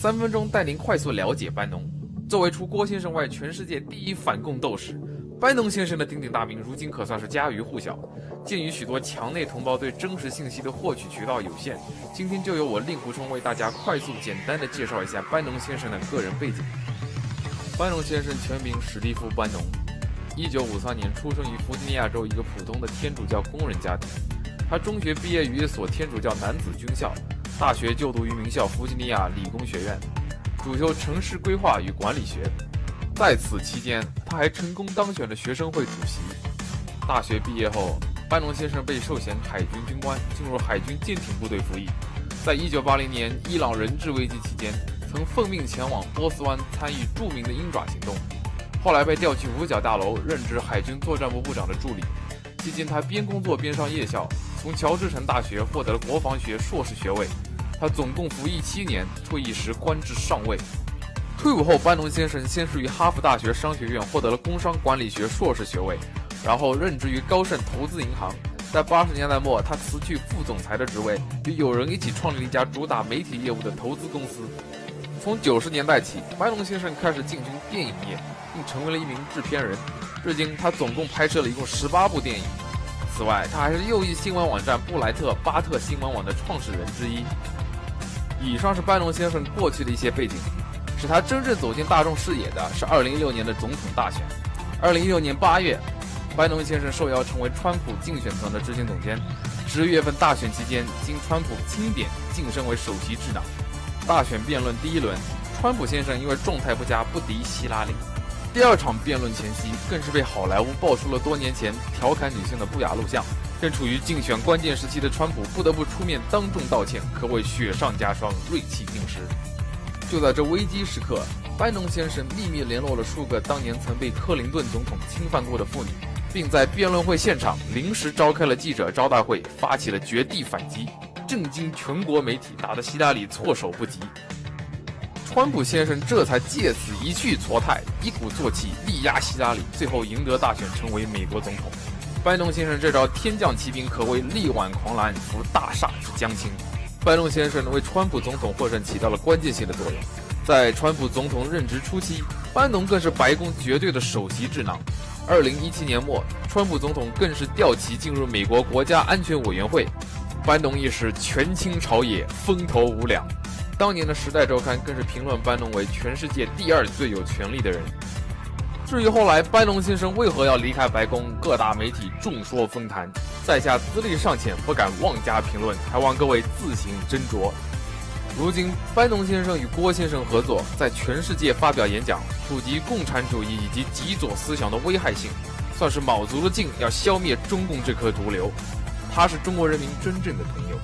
3分钟带您快速了解班农。作为除郭先生外全世界第一反共斗士，班农先生的鼎鼎大名如今可算是家喻户晓。鉴于许多墙内同胞对真实信息的获取渠道有限，今天就由我令狐冲为大家快速简单的介绍一下班农先生的个人背景。班农先生全名史蒂夫·班农，1953年出生于弗吉尼亚州一个普通的天主教工人家庭。他中学毕业于一所天主教男子军校，大学就读于名校弗吉尼亚理工学院，主修城市规划与管理学。在此期间，他还成功当选了学生会主席。大学毕业后，班农先生被授衔海军军官，进入海军舰艇部队服役。在1980年伊朗人质危机期间，曾奉命前往波斯湾参与著名的鹰爪行动，后来被调去五角大楼任职海军作战部部长的助理。期间他边工作边上夜校，从乔治城大学获得了国防学硕士学位。他总共服役7年，退役时官至上尉。退伍后，班农先生先是于哈佛大学商学院获得了工商管理学硕士学位，然后任职于高盛投资银行。在80年代末，他辞去副总裁的职位，与友人一起创立了一家主打媒体业务的投资公司。从90年代起，班农先生开始进军电影业，并成为了一名制片人。至今，他总共拍摄了一共18部电影。此外，他还是右翼新闻网站布莱特巴特新闻网的创始人之一。以上是班农先生过去的一些背景。使他真正走进大众视野的是2016年的总统大选。2016年8月，班农先生受邀成为川普竞选团的执行总监。11月份大选期间，经川普钦点晋升为首席智囊。大选辩论第一轮，川普先生因为状态不佳不敌希拉里。第二场辩论前夕，更是被好莱坞爆出了多年前调侃女性的不雅录像。正处于竞选关键时期的川普不得不出面当众道歉，可谓雪上加霜，锐气尽失。就在这危机时刻，班农先生秘密联络了数个当年曾被克林顿总统侵犯过的妇女，并在辩论会现场临时召开了记者招待会，发起了绝地反击，震惊全国媒体，打得希拉里措手不及。川普先生这才借此一去挫态，一鼓作气力压希拉里，最后赢得大选，成为美国总统。班农先生这招天降奇兵，可谓力挽狂澜，扶大厦之将倾。班农先生为川普总统获胜起到了关键性的作用。在川普总统任职初期，班农更是白宫绝对的首席智囊。2017年末，川普总统更是调其进入美国国家安全委员会。班农一时权倾朝野，风头无两。当年的《时代周刊》更是评论班农为全世界第2最有权力的人。至于后来班农先生为何要离开白宫，各大媒体众说纷纭，在下资历尚浅，不敢妄加评论，还望各位自行斟酌。如今，班农先生与郭先生合作，在全世界发表演讲，普及共产主义以及极左思想的危害性，算是卯足了劲要消灭中共这颗毒瘤。他是中国人民真正的朋友。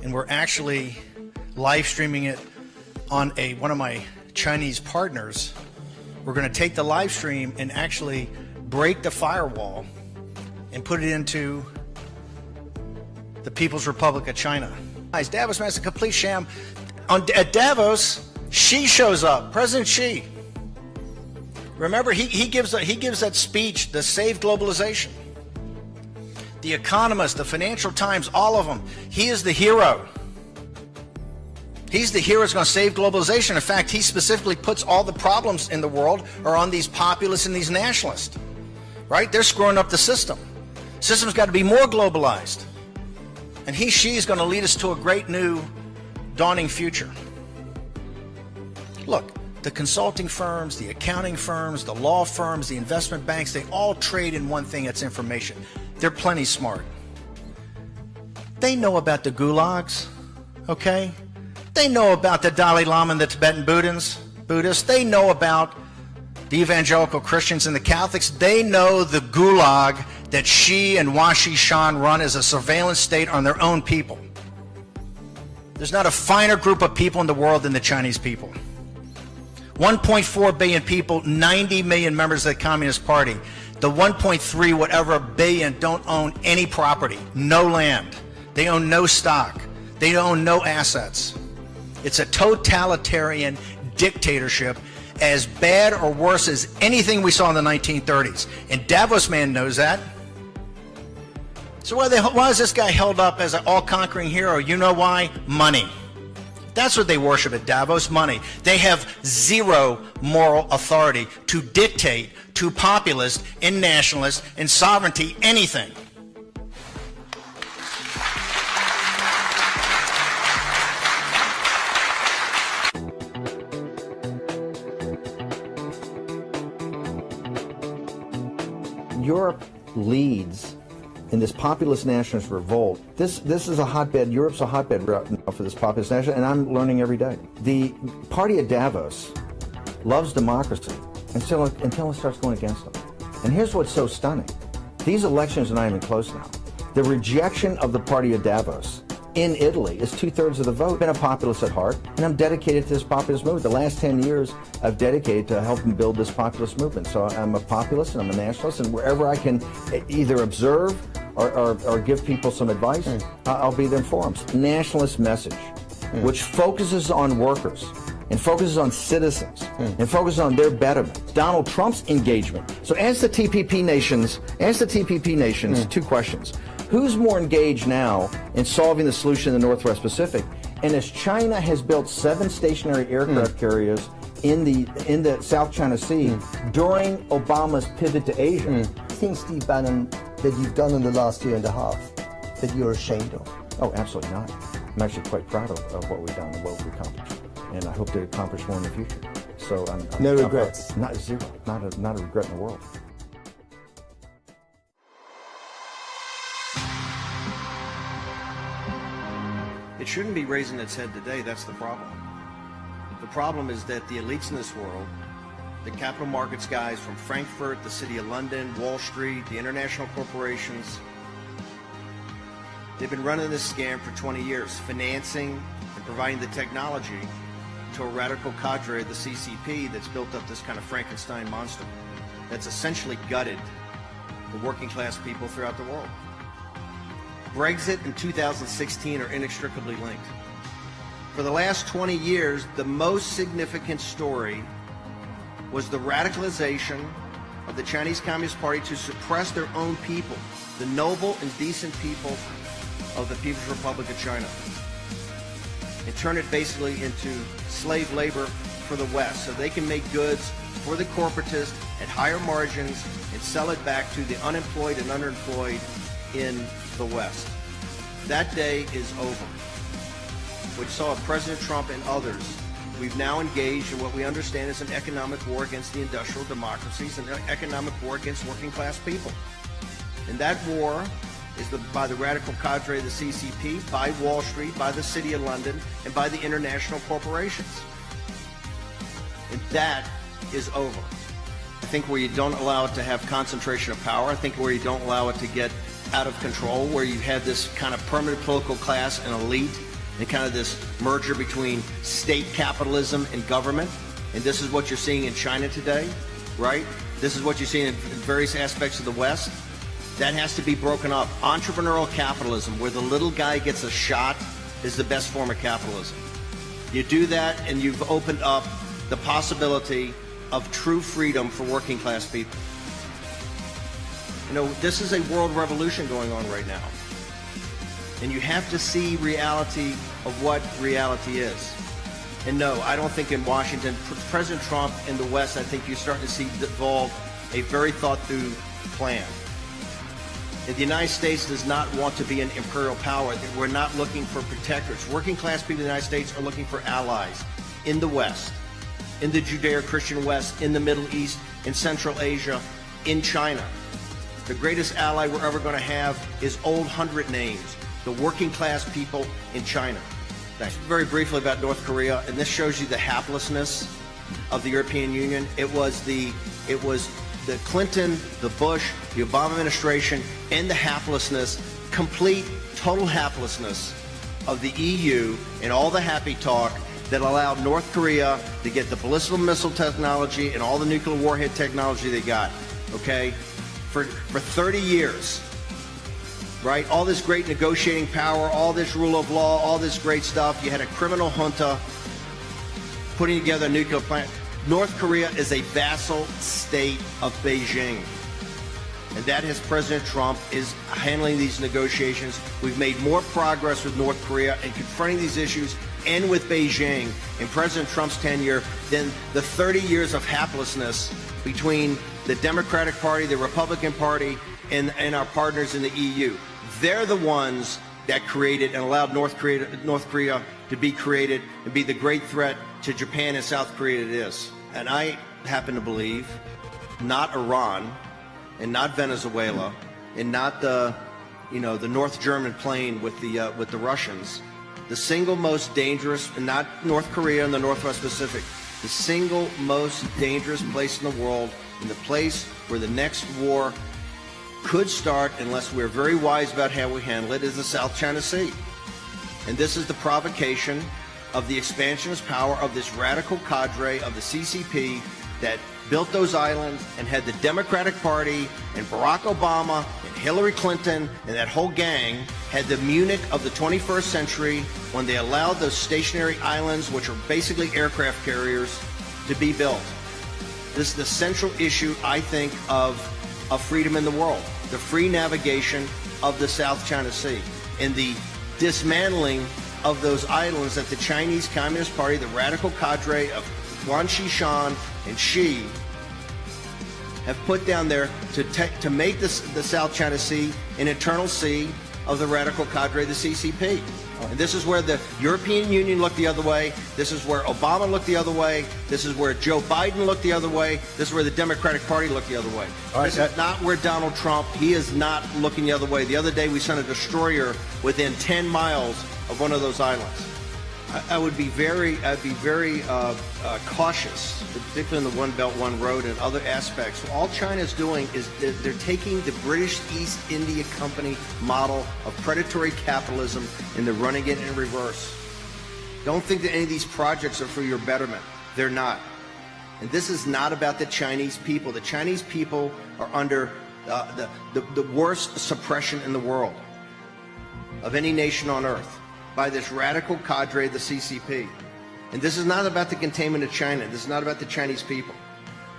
And we're actually live streaming it on one of my Chinese partners. We're going to take the live stream and actually break the firewall and put it into the People's Republic of China. Davos man is a complete sham. At Davos, Xi shows up, President Xi. Remember, he gives that speech, the Save Globalization. The Economist, the Financial Times, all of them. He is the hero. He's the hero that's going to save globalization. In fact, he specifically puts all the problems in the world are on these populists and these nationalists. Right? They're screwing up the system. System's got to be more globalized. And Xi is going to lead us to a great new dawning future. Look, the consulting firms, the accounting firms, the law firms, the investment banks, they all trade in one thing, that's information. They're plenty smart. They know about the gulags, okay? They know about the Dalai Lama and the Tibetan Buddhists. They know about the evangelical Christians and the Catholics. They know the gulag that Xi and Washi Shan run as a surveillance state on their own people. There's not a finer group of people in the world than the Chinese people. 1.4 billion people, 90 million members of the Communist Party. The 1.3 whatever billion don't own any property, no land. They own no stock. They own no assets. It's a totalitarian dictatorship as bad or worse as anything we saw in the 1930s. And Davos man knows that. So why is this guy held up as an all-conquering hero? You know why? Money. That's what they worship at Davos, money. They have zero moral authority to dictate to populists and nationalists and sovereignty anything. Europe leads in this populist nationalist revolt. This is a hotbed. Europe's a hotbed for this populist nationalist, and I'm learning every day. The party at Davos loves democracy until it starts going against them. And here's what's so stunning. These elections are not even close now. The rejection of the party at Davos in Italy is 2/3 of the vote. I've been a populist at heart, and I'm dedicated to this populist movement. The last 10 years, I've dedicated to helping build this populist movement. So I'm a populist and I'm a nationalist, and wherever I can either observe or give people some advice, I'll be there in forums. Nationalist message, which focuses on workers and focuses on citizens and focuses on their betterment. Donald Trump's engagement. So ask the TPP nations, two questions. Who's more engaged now in solving the solution in the Northwest Pacific? And as China has built 7 stationary aircraft carriers in the South China Sea during Obama's pivot to Asia. Things, Steve Bannon, that you've done in the last year and a half that you're ashamed of? Oh, absolutely not. I'm actually quite proud of what we've done and what we've accomplished. And I hope to accomplish more in the future. So I'm no regrets? Not zero. Not a regret in the world. It shouldn't be raising its head today. That's the problem. The problem is that the elites in this world, the capital markets guys from Frankfurt, the City of London, Wall Street, the international corporations, they've been running this scam for 20 years, financing and providing the technology to a radical cadre of the CCP that's built up this kind of Frankenstein monster that's essentially gutted the working class people throughout the world. Brexit and 2016 are inextricably linked. For the last 20 years, the most significant story was the radicalization of the Chinese Communist Party to suppress their own people, the noble and decent people of the People's Republic of China, and turn it basically into slave labor for the West so they can make goods for the corporatists at higher margins and sell it back to the unemployed and underemployed in the West. That day is over, which saw President Trump and others. We've now engaged in what we understand is an economic war against the industrial democracies and an economic war against working class people. And that war is by the radical cadre of the CCP, by Wall Street, by the City of London, and by the international corporations. And that is over. I think where you don't allow it to have concentration of power, I think where you don't allow it to get out of control, where you have this kind of permanent political class and elite, and kind of this merger between state capitalism and government. And this is what you're seeing in China today, right? This is what you're seeing in various aspects of the West. That has to be broken up. Entrepreneurial capitalism, where the little guy gets a shot, is the best form of capitalism. You do that and you've opened up the possibility of true freedom for working class people. You know, this is a world revolution going on right now. And you have to see reality of what reality is. And no, I don't think in Washington, President Trump in the West, I think you're starting to see evolve a very thought-through plan. And the United States does not want to be an imperial power. We're not looking for protectors. Working class people in the United States are looking for allies in the West, in the Judeo-Christian West, in the Middle East, in Central Asia, in China. The greatest ally we're ever going to have is old 100 names, the working class people in China. Thanks. Very briefly about North Korea, and this shows you the haplessness of the European Union. It was the Clinton, the Bush, the Obama administration, and the haplessness, complete, total haplessness of the EU and all the happy talk that allowed North Korea to get the ballistic missile technology and all the nuclear warhead technology they got, okay? For 30 years, right? All this great negotiating power, all this rule of law, all this great stuff. You had a criminal junta putting together a nuclear plant. North Korea is a vassal state of Beijing. And that is President Trump is handling these negotiations. We've made more progress with North Korea in confronting these issues and with Beijing in President Trump's tenure than the 30 years of haplessness between the Democratic Party, the Republican Party, and our partners in the EU. They're the ones that created and allowed North Korea to be created and be the great threat to Japan and South Korea it is. And I happen to believe not Iran and not Venezuela and not the North German plane with the Russians. The single most dangerous, and not North Korea and the Northwest Pacific, the single most dangerous place in the world, and the place where the next war could start unless we're very wise about how we handle it, is the South China Sea. And this is the provocation of the expansionist power of this radical cadre of the CCP that built those islands and had the Democratic Party and Barack Obama and Hillary Clinton and that whole gang had the Munich of the 21st century when they allowed those stationary islands, which are basically aircraft carriers, to be built. This is the central issue, I think, of freedom in the world, the free navigation of the South China Sea and the dismantling of those islands that the Chinese Communist Party, the radical cadre of Yuan Shishan and Xi, have put down there to make the South China Sea an eternal sea of the radical cadre, the CCP. And this is where the European Union looked the other way. This is where Obama looked the other way. This is where Joe Biden looked the other way. This is where the Democratic Party looked the other way. This is not where Donald Trump, he is not looking the other way. The other day we sent a destroyer within 10 miles of one of those islands. I'd be very cautious, particularly in the One Belt, One Road and other aspects. All China is doing is they're taking the British East India Company model of predatory capitalism and they're running it in reverse. Don't think that any of these projects are for your betterment. They're not. And this is not about the Chinese people. The Chinese people are under the worst suppression in the world of any nation on earth by this radical cadre, the CCP. And this is not about the containment of China. This is not about the Chinese people.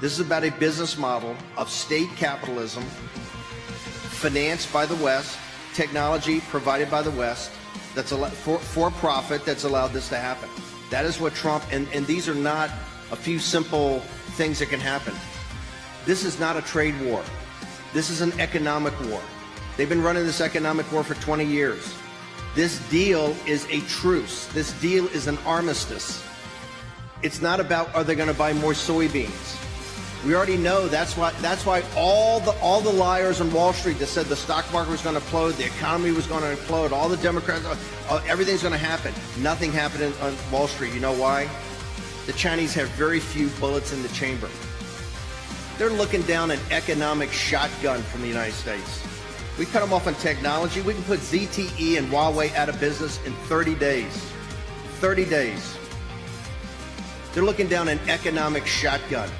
This is about a business model of state capitalism financed by the West, technology provided by the West, that's for profit, that's allowed this to happen. That is what Trump, and these are not a few simple things that can happen. This is not a trade war. This is an economic war. They've been running this economic war for 20 years. This deal is a truce. This deal is an armistice. It's not about are they going to buy more soybeans. We already know that's why all the liars on Wall Street that said the stock market was going to implode, the economy was going to implode, all the Democrats, everything's going to happen. Nothing happened on Wall Street. You know why? The Chinese have very few bullets in the chamber. They're looking down an economic shotgun from the United States. We cut them off on technology. We can put ZTE and Huawei out of business in 30 days. 30 days. They're looking down an economic shotgun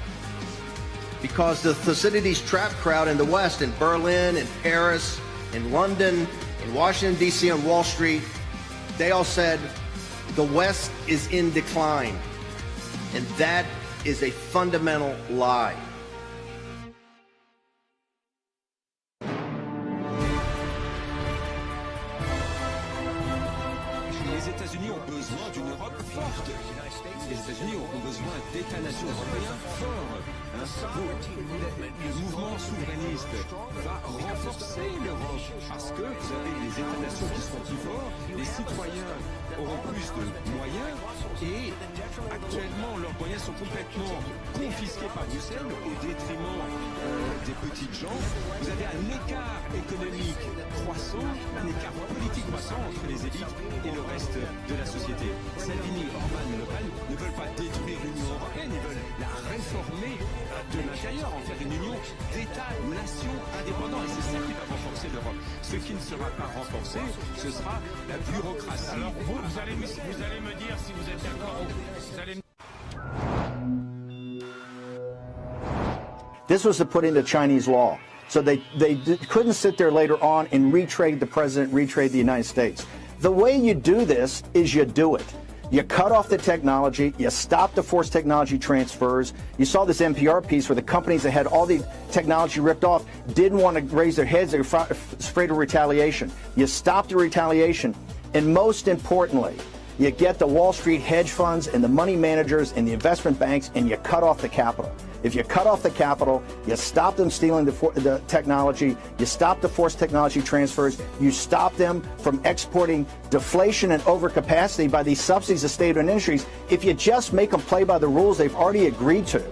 because the Thucydides trap crowd in the West, in Berlin, in Paris, in London, in Washington, D.C., on Wall Street, they all said the West is in decline. And that is a fundamental lie. Les États-Unis ont besoin d'une Europe forte. Les États-Unis ont besoin d'États-nations européens forts. Le mouvement souverainiste va renforcer l'Europe parce que vous avez des États-nations qui seront plus forts, les citoyens auront plus de moyens et actuellement leurs moyens sont complètement confisqués par Bruxelles au détriment des petites gens. Vous avez un écart économique croissant, un écart politique croissant entre les élites et le reste de la société. Salvini, Orban et Le Pen ne veulent pas détruire l'Union européenne, ils veulent la réformer de l'intérieur, en faire une union d'États-nations indépendants. Et c'est ça qui va renforcer l'Europe. Ce qui ne sera pas renforcé, ce sera la bureaucratie. Alors vous allez me dire si vous êtes d'accord. This was to put into Chinese law So they couldn't sit there later on and retrade the president, retrade the United States. The way you do this is you do it. You cut off the technology, you stop the forced technology transfers. You saw this NPR piece where the companies that had all the technology ripped off didn't want to raise their heads, they were afraid of retaliation. You stop the retaliation, and most importantly, you get the Wall Street hedge funds and the money managers and the investment banks, and you cut off the capital. If you cut off the capital, you stop them stealing the technology, you stop the forced technology transfers, you stop them from exporting deflation and overcapacity by these subsidies to state-owned industries. If you just make them play by the rules they've already agreed to,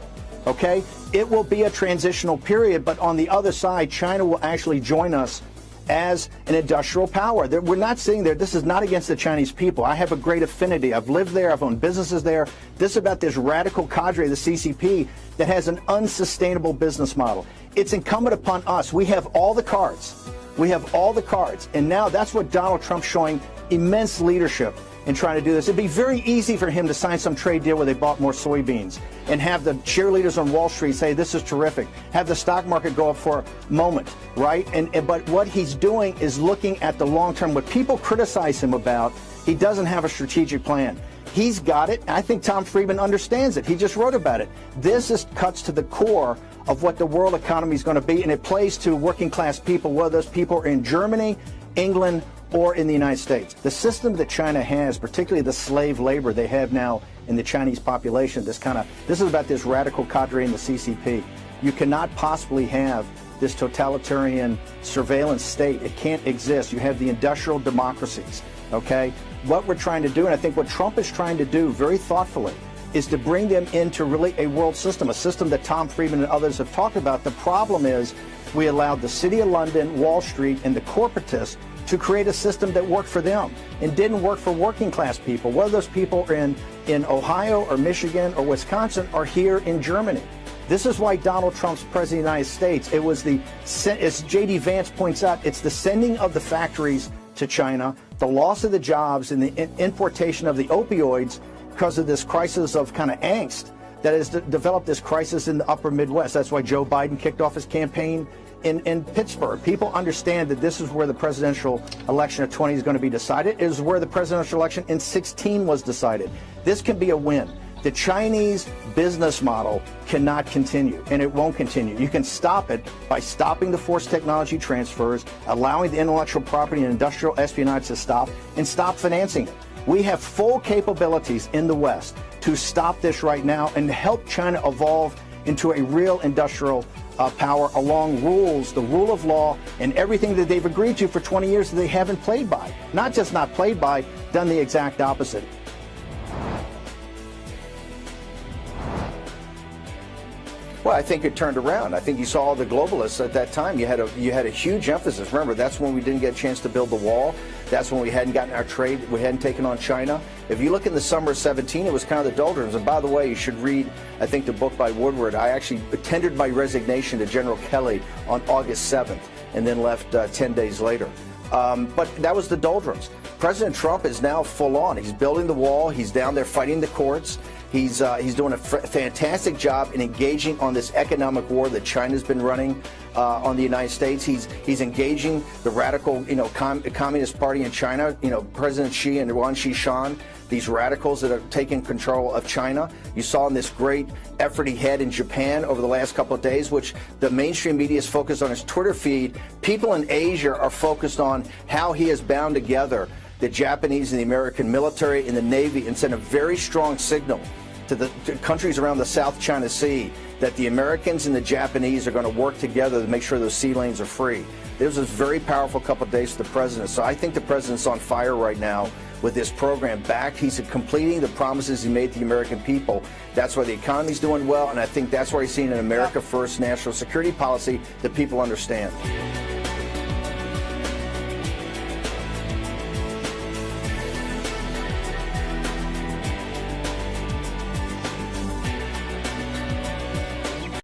okay, it will be a transitional period, but on the other side, China will actually join us as an industrial power. We're not sitting there. This is not against the Chinese people. I have a great affinity. I've lived there. I've owned businesses there. This is about this radical cadre, the CCP, that has an unsustainable business model. It's incumbent upon us. We have all the cards. We have all the cards. And now that's what Donald Trump's showing immense leadership in trying to do this. It'd be very easy for him to sign some trade deal where they bought more soybeans and have the cheerleaders on Wall Street say this is terrific, have the stock market go up for a moment, right? But what he's doing is looking at the long term. What people criticize him about, he doesn't have a strategic plan. He's got it. I think Tom Friedman understands it. He just wrote about it. This cuts to the core of what the world economy is going to be, and it plays to working class people, whether those people are in Germany, England, or in the United States. The system that China has, particularly the slave labor they have now in the Chinese population, this is about this radical cadre in the CCP. You cannot possibly have this totalitarian surveillance state. It can't exist. You have the industrial democracies, okay? What we're trying to do, and I think what Trump is trying to do very thoughtfully, is to bring them into really a world system, a system that Tom Friedman and others have talked about. The problem is we allowed the City of London, Wall Street, and the corporatists to create a system that worked for them and didn't work for working class people, whether those people are in Ohio or Michigan or Wisconsin or here in Germany. This is why Donald Trump's president of the United States, it was as J.D. Vance points out, it's the sending of the factories to China, the loss of the jobs, and the importation of the opioids because of this crisis of kind of angst that has developed this crisis in the upper Midwest. That's why Joe Biden kicked off his campaign in Pittsburgh. People understand that this is where the presidential election of 20 is going to be decided. It is where the presidential election in 16 was decided. This can be a win. The Chinese business model cannot continue, and it won't continue. You can stop it by stopping the forced technology transfers, allowing the intellectual property and industrial espionage to stop, and stop financing it. We have full capabilities in the West to stop this right now and help China evolve into a real industrial power along rules, the rule of law, and everything that they've agreed to for 20 years that they haven't played by. Not just not played by, done the exact opposite. Well, I think it turned around. I think you saw all the globalists at that time. You had a huge emphasis. Remember, that's when we didn't get a chance to build the wall. That's when we hadn't gotten our trade. We hadn't taken on China. If you look in the summer of 17, it was kind of the doldrums. And by the way, you should read, I think, the book by Woodward. I actually tendered my resignation to General Kelly on August 7th and then left 10 days later. But that was the doldrums. President Trump is now full on. He's building the wall. He's down there fighting the courts. He's doing a fantastic job in engaging on this economic war that China's been running on the United States. He's engaging the radical, Communist Party in China. President Xi and Yuan Shishan, these radicals that are taking control of China. You saw in this great effort he had in Japan over the last couple of days, which the mainstream media is focused on his Twitter feed. People in Asia are focused on how he has bound together the Japanese and the American military and the Navy and sent a very strong signal to countries around the South China Sea that the Americans and the Japanese are going to work together to make sure those sea lanes are free. It was a very powerful couple of days for the president. So I think the president's on fire right now with this program back. He's completing the promises he made to the American people. That's why the economy's doing well, and I think that's why he's seeing an America First national security policy that people understand.